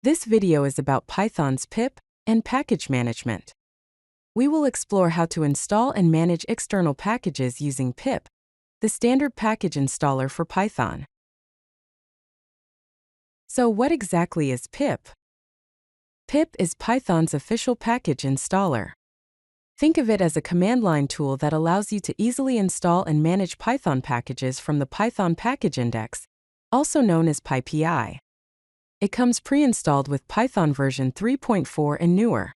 This video is about Python's pip and package management. We will explore how to install and manage external packages using pip, the standard package installer for Python. So what exactly is pip? Pip is Python's official package installer. Think of it as a command line tool that allows you to easily install and manage Python packages from the Python package index, also known as PyPI. It comes pre-installed with Python version 3.4 and newer.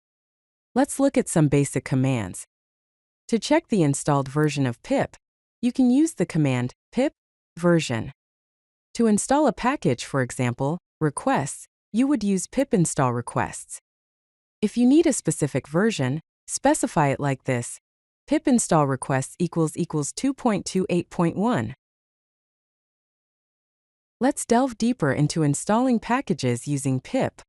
Let's look at some basic commands. To check the installed version of pip, you can use the command pip version. To install a package, for example, requests, you would use pip install requests. If you need a specific version, specify it like this: pip install requests equals 2.28.1. Let's delve deeper into installing packages using pip.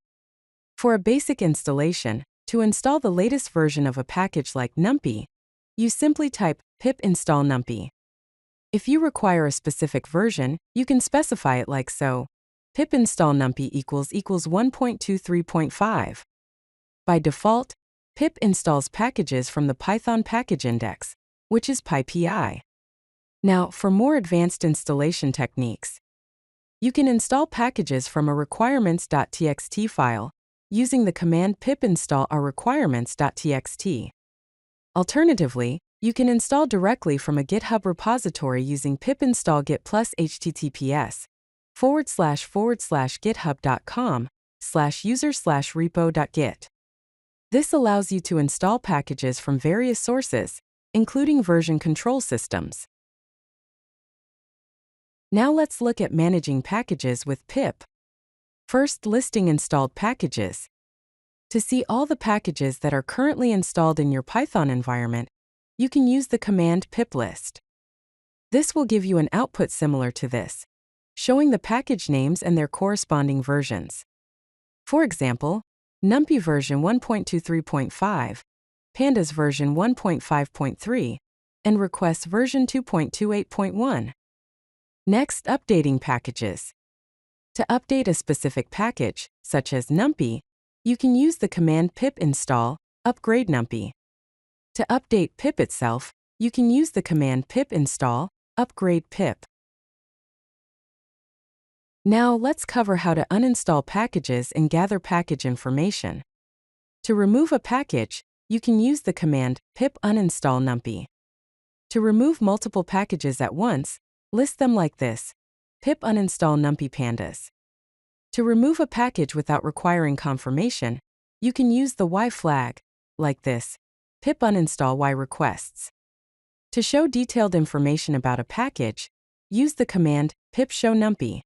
For a basic installation, to install the latest version of a package like NumPy, you simply type pip install NumPy. If you require a specific version, you can specify it like so: pip install NumPy equals 1.23.5. By default, pip installs packages from the Python package index, which is PyPI. Now, for more advanced installation techniques, you can install packages from a requirements.txt file using the command pip install requirements.txt. Alternatively, you can install directly from a GitHub repository using pip install git plus https://github.com/user/repo.git. This allows you to install packages from various sources, including version control systems. Now let's look at managing packages with pip. First, listing installed packages. To see all the packages that are currently installed in your Python environment, you can use the command pip list. This will give you an output similar to this, showing the package names and their corresponding versions. For example, NumPy version 1.23.5, Pandas version 1.5.3, and requests version 2.28.1. Next, updating packages. To update a specific package, such as NumPy, you can use the command pip install upgrade NumPy. To update pip itself, you can use the command pip install upgrade pip. Now let's cover how to uninstall packages and gather package information. To remove a package, you can use the command pip uninstall NumPy. To remove multiple packages at once, list them like this: pip uninstall NumPy pandas. To remove a package without requiring confirmation, you can use the Y flag, like this: pip uninstall Y requests. To show detailed information about a package, use the command pip show NumPy.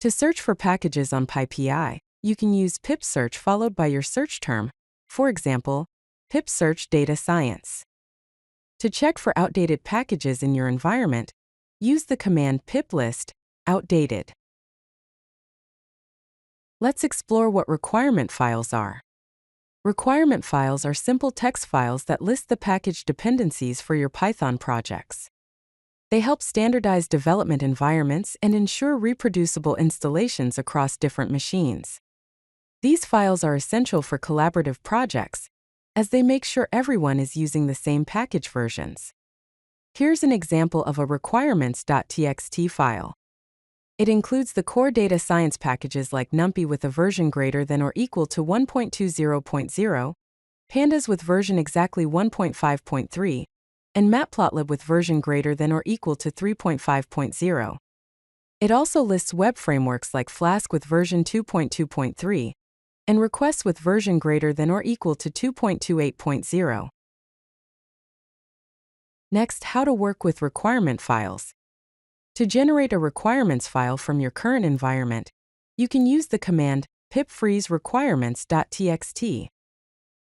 To search for packages on PyPI, you can use pip search followed by your search term, for example, pip search data science. To check for outdated packages in your environment, use the command pip list outdated. Let's explore what requirement files are. Requirement files are simple text files that list the package dependencies for your Python projects. They help standardize development environments and ensure reproducible installations across different machines. These files are essential for collaborative projects, as they make sure everyone is using the same package versions. Here's an example of a requirements.txt file. It includes the core data science packages like NumPy with a version greater than or equal to 1.20.0, Pandas with version exactly 1.5.3, and Matplotlib with version greater than or equal to 3.5.0. It also lists web frameworks like Flask with version 2.2.3, and requests with version greater than or equal to 2.28.0. Next, how to work with requirement files. To generate a requirements file from your current environment, you can use the command pip freeze requirements.txt.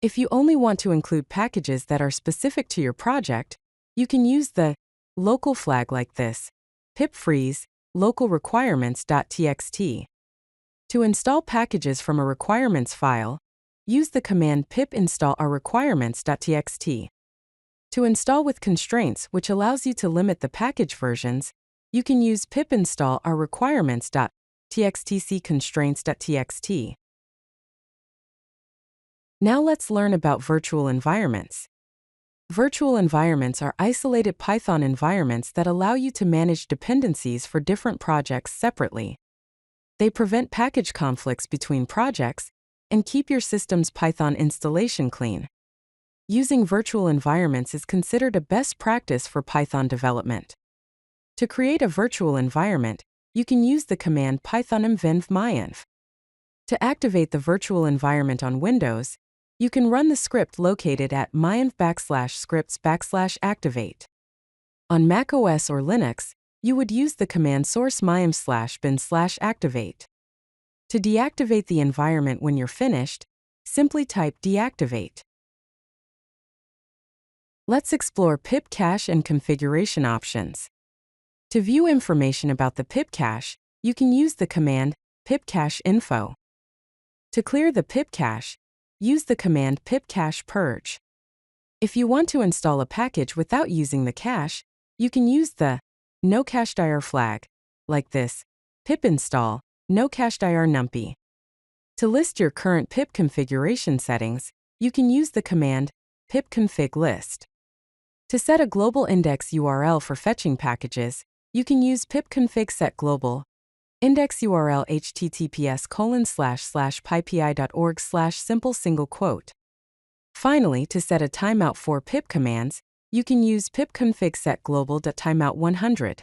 If you only want to include packages that are specific to your project, you can use the local flag like this: pip freeze local requirements.txt. To install packages from a requirements file, use the command pip install requirements.txt. To install with constraints, which allows you to limit the package versions, you can use pip install requirements.txt constraints.txt. Now let's learn about virtual environments. Virtual environments are isolated Python environments that allow you to manage dependencies for different projects separately. They prevent package conflicts between projects and keep your system's Python installation clean. Using virtual environments is considered a best practice for Python development. To create a virtual environment, you can use the command python env-myenv. To activate the virtual environment on Windows, you can run the script located at myenv /scripts/activate. On macOS or Linux, you would use the command source myenv/bin/activate. To deactivate the environment when you're finished, simply type deactivate. Let's explore PIP cache and configuration options. To view information about the PIP cache, you can use the command PIP cache info. To clear the PIP cache, use the command pip cache purge. If you want to install a package without using the cache, you can use the no cache dir flag, like this, pip install no cache dir numpy. To list your current pip configuration settings, you can use the command pip config list. To set a global index URL for fetching packages, you can use pip config set global index URL https://pipi.org/simple single quote. Finally, to set a timeout for pip commands, you can use pip config set global.timeout 100.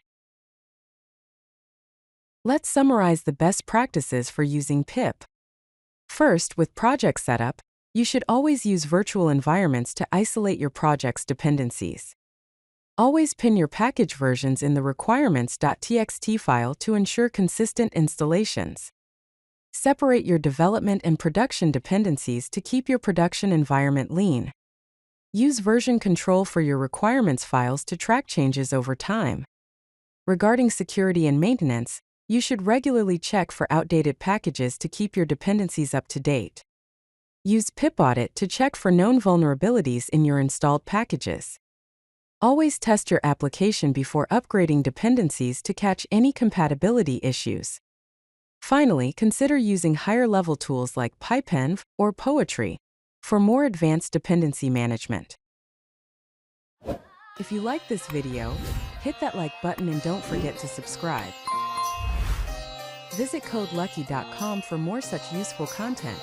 Let's summarize the best practices for using pip. First, with project setup, you should always use virtual environments to isolate your project's dependencies. Always pin your package versions in the requirements.txt file to ensure consistent installations. Separate your development and production dependencies to keep your production environment lean. Use version control for your requirements files to track changes over time. Regarding security and maintenance, you should regularly check for outdated packages to keep your dependencies up to date. Use pip audit to check for known vulnerabilities in your installed packages. Always test your application before upgrading dependencies to catch any compatibility issues. Finally, consider using higher-level tools like pipenv or Poetry for more advanced dependency management. If you like this video, hit that like button and don't forget to subscribe. Visit codelucky.com for more such useful content.